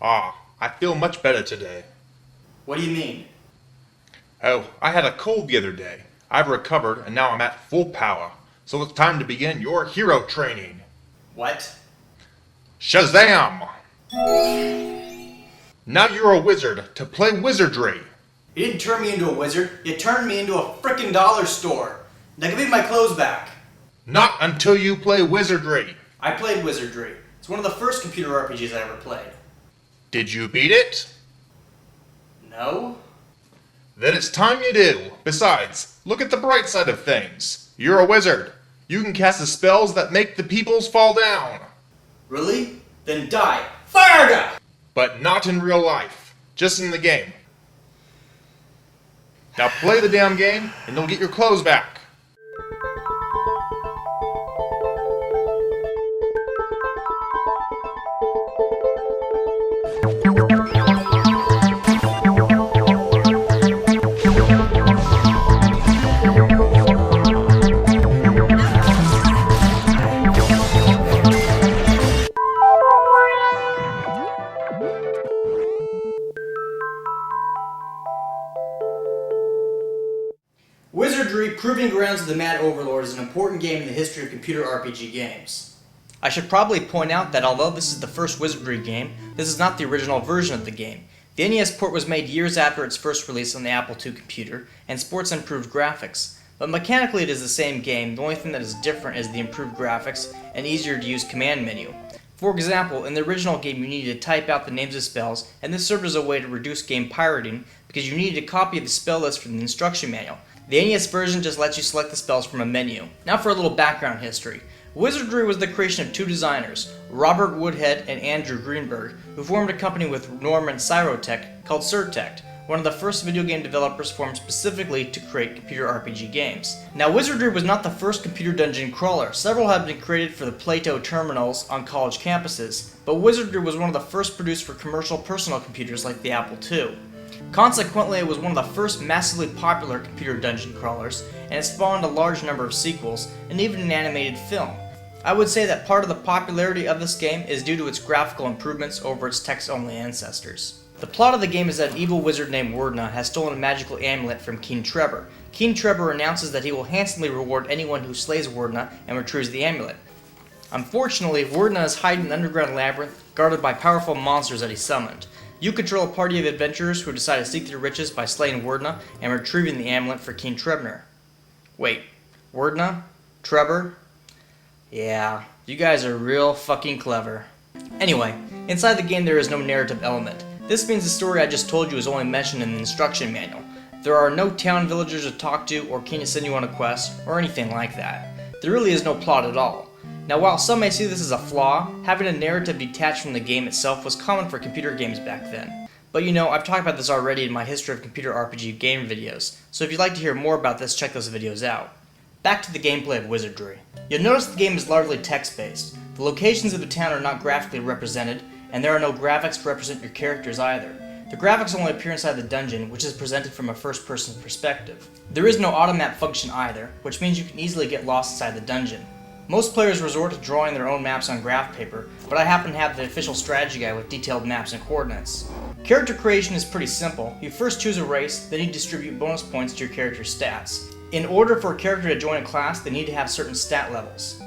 I feel much better today. What do you mean? Oh, I had a cold the other day. I've recovered and now I'm at full power. So it's time to begin your hero training. What? Shazam! Now you're a wizard to play Wizardry. You didn't turn me into a wizard. You turned me into a frickin' dollar store. Now give me my clothes back. Not until you play Wizardry. I played Wizardry. It's one of the first computer RPGs I ever played. Did you beat it? No? Then it's time you do. Besides, look at the bright side of things. You're a wizard. You can cast the spells that make the peoples fall down. Really? Then die. Fire! But not in real life. Just in the game. Now play the damn game, and you'll get your clothes back. Wizardry Proving Grounds of the Mad Overlord is an important game in the history of computer RPG games. I should probably point out that although this is the first Wizardry game, this is not the original version of the game. The NES port was made years after its first release on the Apple II computer, and sports improved graphics. But mechanically it is the same game, the only thing that is different is the improved graphics and easier to use command menu. For example, in the original game you needed to type out the names of spells, and this served as a way to reduce game pirating because you needed a copy of the spell list from the instruction manual. The NES version just lets you select the spells from a menu. Now for a little background history. Wizardry was the creation of two designers, Robert Woodhead and Andrew Greenberg, who formed a company with Norman Cyrotech called Surtect, one of the first video game developers formed specifically to create computer RPG games. Now Wizardry was not the first computer dungeon crawler. Several have been created for the PLATO terminals on college campuses, but Wizardry was one of the first produced for commercial personal computers like the Apple II. Consequently, it was one of the first massively popular computer dungeon crawlers, and it spawned a large number of sequels, and even an animated film. I would say that part of the popularity of this game is due to its graphical improvements over its text-only ancestors. The plot of the game is that an evil wizard named Wordna has stolen a magical amulet from King Trevor. King Trevor announces that he will handsomely reward anyone who slays Wordna and retrieves the amulet. Unfortunately, Wordna is hiding in an underground labyrinth guarded by powerful monsters that he summoned. You control a party of adventurers who decide to seek their riches by slaying Wordna and retrieving the amulet for King Trebner. Wait, Wordna? Trevor? Yeah, you guys are real fucking clever. Anyway, inside the game there is no narrative element. This means the story I just told you is only mentioned in the instruction manual. There are no town villagers to talk to or king to send you on a quest or anything like that. There really is no plot at all. Now while some may see this as a flaw, having a narrative detached from the game itself was common for computer games back then. But you know, I've talked about this already in my history of computer RPG game videos, so if you'd like to hear more about this, check those videos out. Back to the gameplay of Wizardry. You'll notice the game is largely text-based. The locations of the town are not graphically represented, and there are no graphics to represent your characters either. The graphics only appear inside the dungeon, which is presented from a first-person perspective. There is no automap function either, which means you can easily get lost inside the dungeon. Most players resort to drawing their own maps on graph paper, but I happen to have the official strategy guide with detailed maps and coordinates. Character creation is pretty simple. You first choose a race, then you distribute bonus points to your character's stats. In order for a character to join a class, they need to have certain stat levels.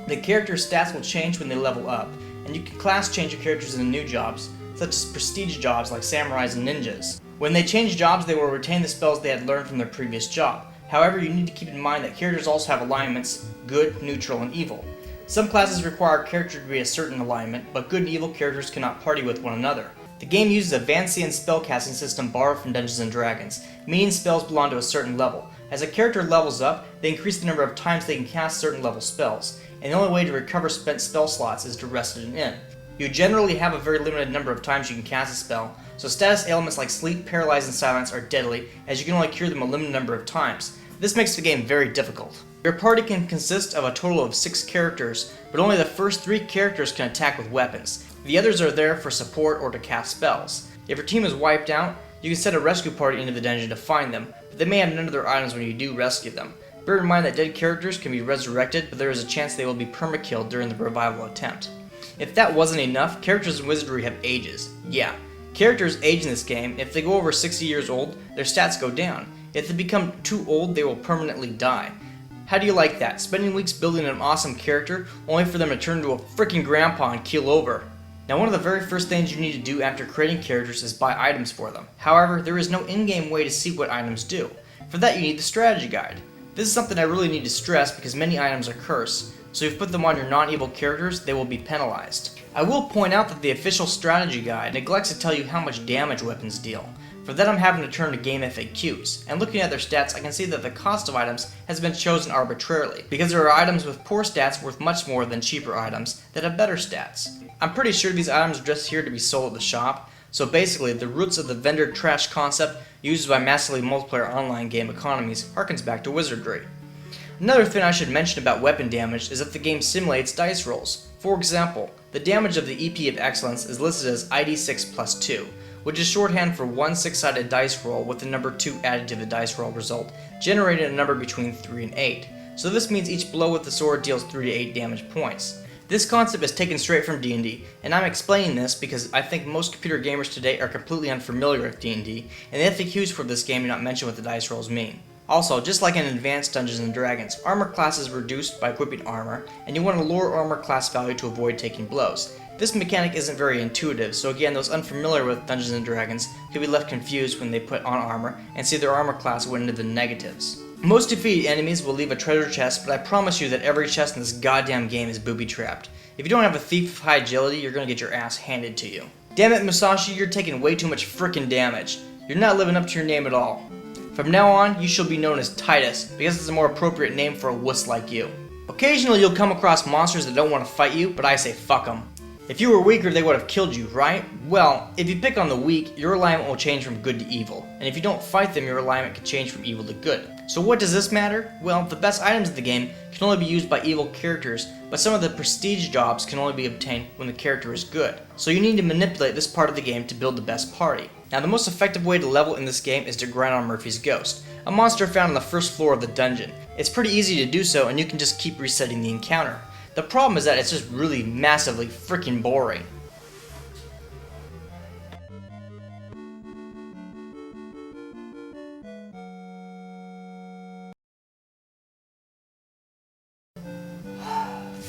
The character's stats will change when they level up, and you can class change your characters into new jobs, such as prestige jobs like samurais and ninjas. When they change jobs, they will retain the spells they had learned from their previous job. However, you need to keep in mind that characters also have alignments, good, neutral, and evil. Some classes require a character to be a certain alignment, but good and evil characters cannot party with one another. The game uses a Vancian spellcasting system borrowed from Dungeons & Dragons, meaning spells belong to a certain level. As a character levels up, they increase the number of times they can cast certain level spells, and the only way to recover spent spell slots is to rest at an inn. You generally have a very limited number of times you can cast a spell, so status ailments like sleep, paralyze, and silence are deadly, as you can only cure them a limited number of times. This makes the game very difficult. Your party can consist of a total of 6 characters, but only the first 3 characters can attack with weapons. The others are there for support or to cast spells. If your team is wiped out, you can send a rescue party into the dungeon to find them, but they may have none of their items when you do rescue them. Bear in mind that dead characters can be resurrected, but there is a chance they will be perma-killed during the revival attempt. If that wasn't enough, characters in Wizardry have ages. Yeah, characters age in this game. If they go over 60 years old, their stats go down. If they become too old, they will permanently die. How do you like that? Spending weeks building an awesome character, only for them to turn into a freaking grandpa and keel over. Now, one of the very first things you need to do after creating characters is buy items for them. However, there is no in-game way to see what items do. For that, you need the strategy guide. This is something I really need to stress because many items are cursed, so if you put them on your non-evil characters, they will be penalized. I will point out that the official strategy guide neglects to tell you how much damage weapons deal. For that, I'm having to turn to game FAQs, and looking at their stats, I can see that the cost of items has been chosen arbitrarily, because there are items with poor stats worth much more than cheaper items that have better stats. I'm pretty sure these items are just here to be sold at the shop, so basically the roots of the vendor trash concept used by massively multiplayer online game economies harkens back to Wizardry. Another thing I should mention about weapon damage is that the game simulates dice rolls. For example, the damage of the EP of Excellence is listed as ID6 plus 2, which is shorthand for one 6-sided dice roll with the number 2 added to the dice roll result, generating a number between 3 and 8. So this means each blow with the sword deals 3 to 8 damage points. This concept is taken straight from D&D, and I'm explaining this because I think most computer gamers today are completely unfamiliar with D&D, and the FAQs for this game do not mention what the dice rolls mean. Also, just like in Advanced Dungeons & Dragons, armor class is reduced by equipping armor, and you want to lower armor class value to avoid taking blows. This mechanic isn't very intuitive, so again, those unfamiliar with Dungeons & Dragons could be left confused when they put on armor and see their armor class went into the negatives. Most defeated enemies will leave a treasure chest, but I promise you that every chest in this goddamn game is booby-trapped. If you don't have a thief of high agility, you're gonna get your ass handed to you. Damn it, Musashi, you're taking way too much frickin' damage. You're not living up to your name at all. From now on, you shall be known as Titus, because it's a more appropriate name for a wuss like you. Occasionally you'll come across monsters that don't want to fight you, but I say fuck them. If you were weaker, they would have killed you, right? Well, if you pick on the weak, your alignment will change from good to evil. And if you don't fight them, your alignment can change from evil to good. So what does this matter? Well, the best items in the game can only be used by evil characters, but some of the prestige jobs can only be obtained when the character is good. So you need to manipulate this part of the game to build the best party. Now, the most effective way to level in this game is to grind on Murphy's Ghost, a monster found on the first floor of the dungeon. It's pretty easy to do so, and you can just keep resetting the encounter. The problem is that it's just really massively freaking boring.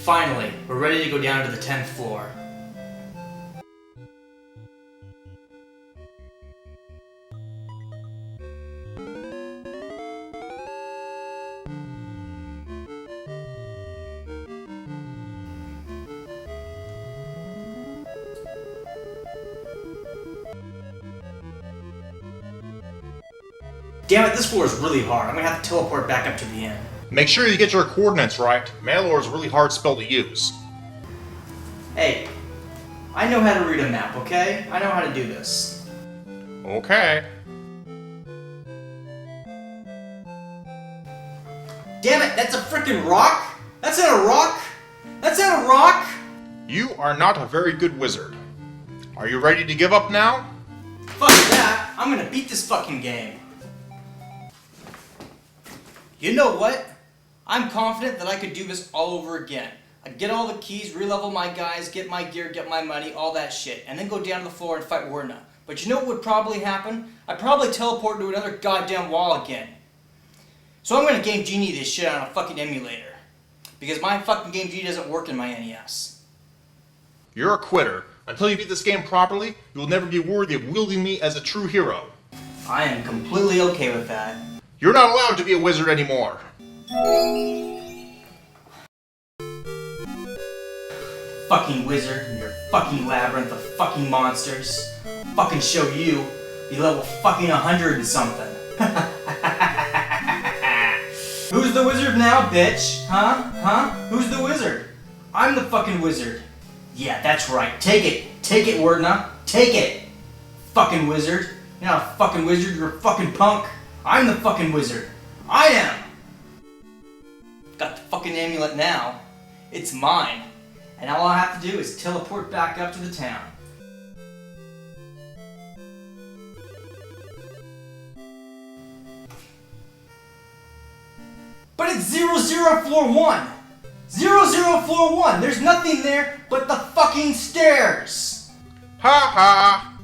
Finally, we're ready to go down to the 10th floor. Damn it, this floor is really hard. I'm gonna have to teleport back up to the end. Make sure you get your coordinates right. Malor is a really hard spell to use. Hey, I know how to read a map, okay? I know how to do this. Okay. Damn it, that's a freaking rock? That's not a rock? That's not a rock? You are not a very good wizard. Are you ready to give up now? Fuck that, I'm gonna beat this fucking game. You know what? I'm confident that I could do this all over again. I'd get all the keys, re-level my guys, get my gear, get my money, all that shit, and then go down to the floor and fight Wurna. But you know what would probably happen? I'd probably teleport to another goddamn wall again. So I'm gonna Game Genie this shit on a fucking emulator. Because my fucking Game Genie doesn't work in my NES. You're a quitter. Until you beat this game properly, you will never be worthy of wielding me as a true hero. I am completely okay with that. You're not allowed to be a wizard anymore. Fucking wizard and your fucking labyrinth of fucking monsters. I'll fucking show you. Be level fucking 100 and something. Who's the wizard now, bitch? Huh? Who's the wizard? I'm the fucking wizard. Yeah, that's right. Take it. Take it, Wurna. Take it. Fucking wizard. You're not a fucking wizard, you're a fucking punk. I'm the fucking wizard. I am! Got the fucking amulet now. It's mine. And all I have to do is teleport back up to the town. But it's 00 floor 1! 00 floor 1! There's nothing there But the fucking stairs! Ha ha!